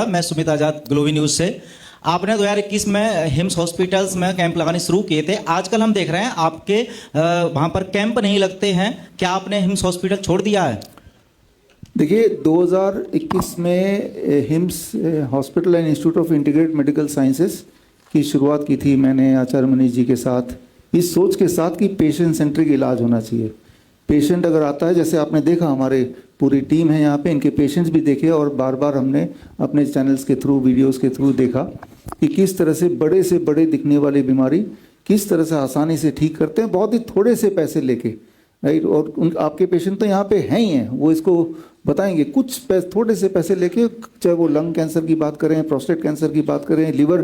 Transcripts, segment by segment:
मैं सुमित आजाद, ग्लोबी न्यूज से। आपने 2021 में हिम्स हॉस्पिटल्स में कैंप लगाने शुरू किए थे। आजकल हम देख रहे हैं आपके वहां पर कैंप नहीं लगते हैं। क्या आपने हिम्स हॉस्पिटल छोड़ दिया है? देखिए, 2021 में hymns hospital and institute of integrated medical sciences की शुरुआत की थी मैंने आचार्य मनीष जी के साथ, इस सोच के साथ कि पेशेंट सेंट्रिक इलाज होना चाहिए। पेशेंट अगर आता है, जैसे आपने देखा हमारे पूरी टीम है यहाँ पे, इनके पेशेंट्स भी देखे और बार बार हमने अपने चैनल्स के थ्रू, वीडियोस के थ्रू देखा कि किस तरह से बड़े दिखने वाली बीमारी किस तरह से आसानी से ठीक करते हैं, बहुत ही थोड़े से पैसे लेके, राइट। और आपके पेशेंट तो यहाँ पे हैं ही हैं, वो इसको बताएंगे। कुछ थोड़े से पैसे लेके, चाहे वो लंग कैंसर की बात करें, प्रोस्टेट कैंसर की बात करें, लिवर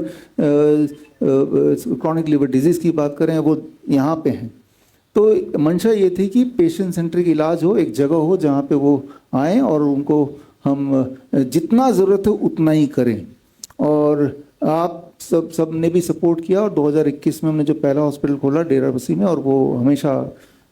क्रॉनिक लिवर डिजीज़ की बात करें, वो यहाँ पे हैं। तो मंशा ये थी कि पेशेंट सेंट्रिक इलाज हो, एक जगह हो जहाँ पे वो आएँ और उनको हम जितना ज़रूरत है उतना ही करें। और आप सब ने भी सपोर्ट किया और 2021 में हमने जो पहला हॉस्पिटल खोला डेराबस्सी में, और वो हमेशा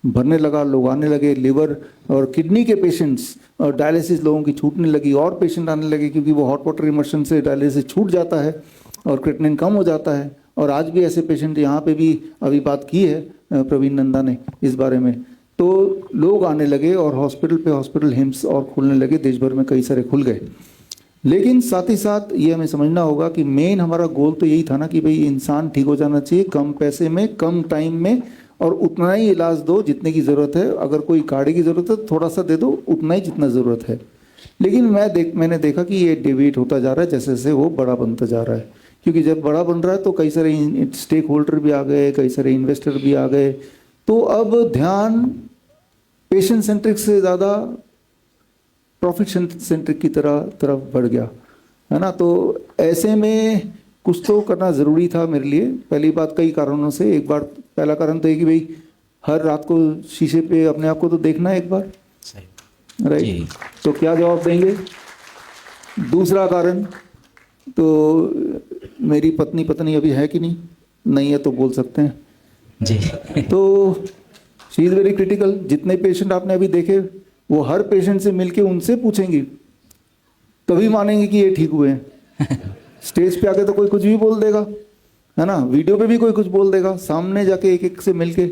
भरने लगा, लोग आने लगे। लिवर और किडनी के पेशेंट्स और डायलिसिस लोगों की छूटने लगी और पेशेंट आने लगे, क्योंकि वो हॉट वाटर इमर्शन से डायलिसिस छूट जाता है और क्रिएटिनिन कम हो जाता है। और आज भी ऐसे पेशेंट यहाँ पे भी अभी बात की है प्रवीण नंदा ने इस बारे में, तो लोग आने लगे और हॉस्पिटल पे हॉस्पिटल हिम्स और खुलने लगे, देश भर में कई सारे खुल गए। लेकिन साथ ही साथ ये हमें समझना होगा कि मेन हमारा गोल तो यही था ना कि भाई इंसान ठीक हो जाना चाहिए, कम पैसे में, कम टाइम में, और उतना ही इलाज दो जितने की ज़रूरत है। अगर कोई गाड़ी की ज़रूरत है तो थोड़ा सा दे दो, उतना ही जितना ज़रूरत है। लेकिन मैंने देखा कि ये डिवेट होता जा रहा है, जैसे जैसे वो बड़ा बनता जा रहा है। क्योंकि जब बड़ा बन रहा है तो कई सारे स्टेक होल्डर भी आ गए, कई सारे इन्वेस्टर भी आ गए, तो अब ध्यान पेशेंट सेंट्रिक से ज़्यादा प्रॉफिट सेंट्रिक की तरफ बढ़ गया, है ना। तो ऐसे में कुछ तो करना ज़रूरी था मेरे लिए। पहली बात कई कारणों से, एक बार पहला कारण तो है कि भाई हर रात को शीशे पे अपने आप को तो देखना है एक बार, राइट। तो क्या जवाब देंगे? दूसरा कारण तो मेरी पत्नी अभी है कि नहीं है तो बोल सकते हैं जी। तो शी इज़ वेरी क्रिटिकल। जितने पेशेंट आपने अभी देखे, वो हर पेशेंट से मिलके उनसे पूछेंगी, तभी मानेंगे कि ये ठीक हुए हैं। स्टेज पे आके तो कोई कुछ भी बोल देगा, है ना, वीडियो पे भी कोई कुछ बोल देगा, सामने जाके एक एक से मिलके।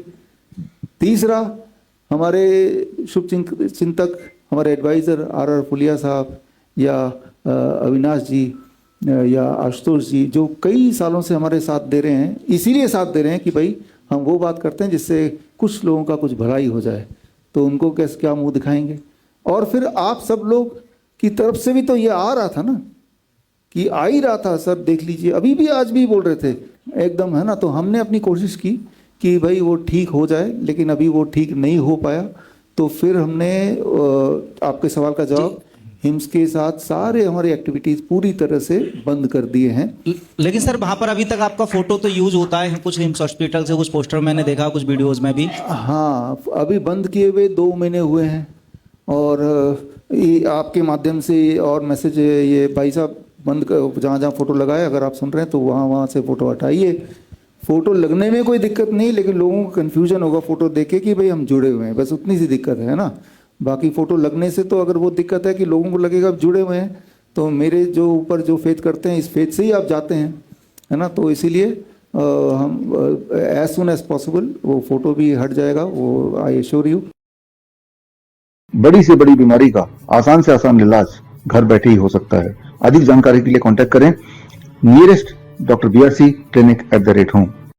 तीसरा, हमारे शुभ चिंतक, हमारे एडवाइज़र आर फुलिया साहब या अविनाश जी या आशुतोष जी, जो कई सालों से हमारे साथ दे रहे हैं, इसीलिए साथ दे रहे हैं कि भाई हम वो बात करते हैं जिससे कुछ लोगों का कुछ भलाई हो जाए। तो उनको कैसे क्या मुंह दिखाएंगे? और फिर आप सब लोग की तरफ से भी तो ये आ रहा था ना, कि आ ही रहा था, सर देख लीजिए, अभी भी आज भी बोल रहे थे एकदम, है ना। तो हमने अपनी कोशिश की कि भाई वो ठीक हो जाए, लेकिन अभी वो ठीक नहीं हो पाया। तो फिर हमने आपके सवाल का जवाब, हिम्स के साथ सारे हमारी एक्टिविटीज़ पूरी तरह से बंद कर दिए हैं। लेकिन सर वहाँ पर अभी तक आपका फोटो तो यूज होता है कुछ हिम्स हॉस्पिटल से, कुछ पोस्टर मैंने देखा, कुछ वीडियोज़ में भी। हाँ, अभी बंद किए हुए 2 महीने हुए हैं, और आपके माध्यम से और मैसेज, ये भाई साहब बंद कर, जहाँ फोटो लगाए, अगर आप सुन रहे हैं तो वहाँ से फ़ोटो हटाइए। फ़ोटो लगने में कोई दिक्कत नहीं, लेकिन लोगों को कन्फ्यूजन होगा फ़ोटो देखे कि भाई हम जुड़े हुए हैं, बस उतनी सी दिक्कत है ना। बाकी फ़ोटो लगने से तो अगर वो दिक्कत है कि लोगों को लगेगा आप जुड़े हुए हैं, तो मेरे जो ऊपर जो फेथ करते हैं, इस फेथ से ही आप जाते हैं, है ना। तो इसीलिए हम एज सुन एज पॉसिबल वो फ़ोटो भी हट जाएगा, वो आई एश्योर यू। बड़ी से बड़ी बीमारी का आसान से आसान इलाज घर बैठे ही हो सकता है। अधिक जानकारी के लिए कांटेक्ट करें nearest doctor BRC clinic @home।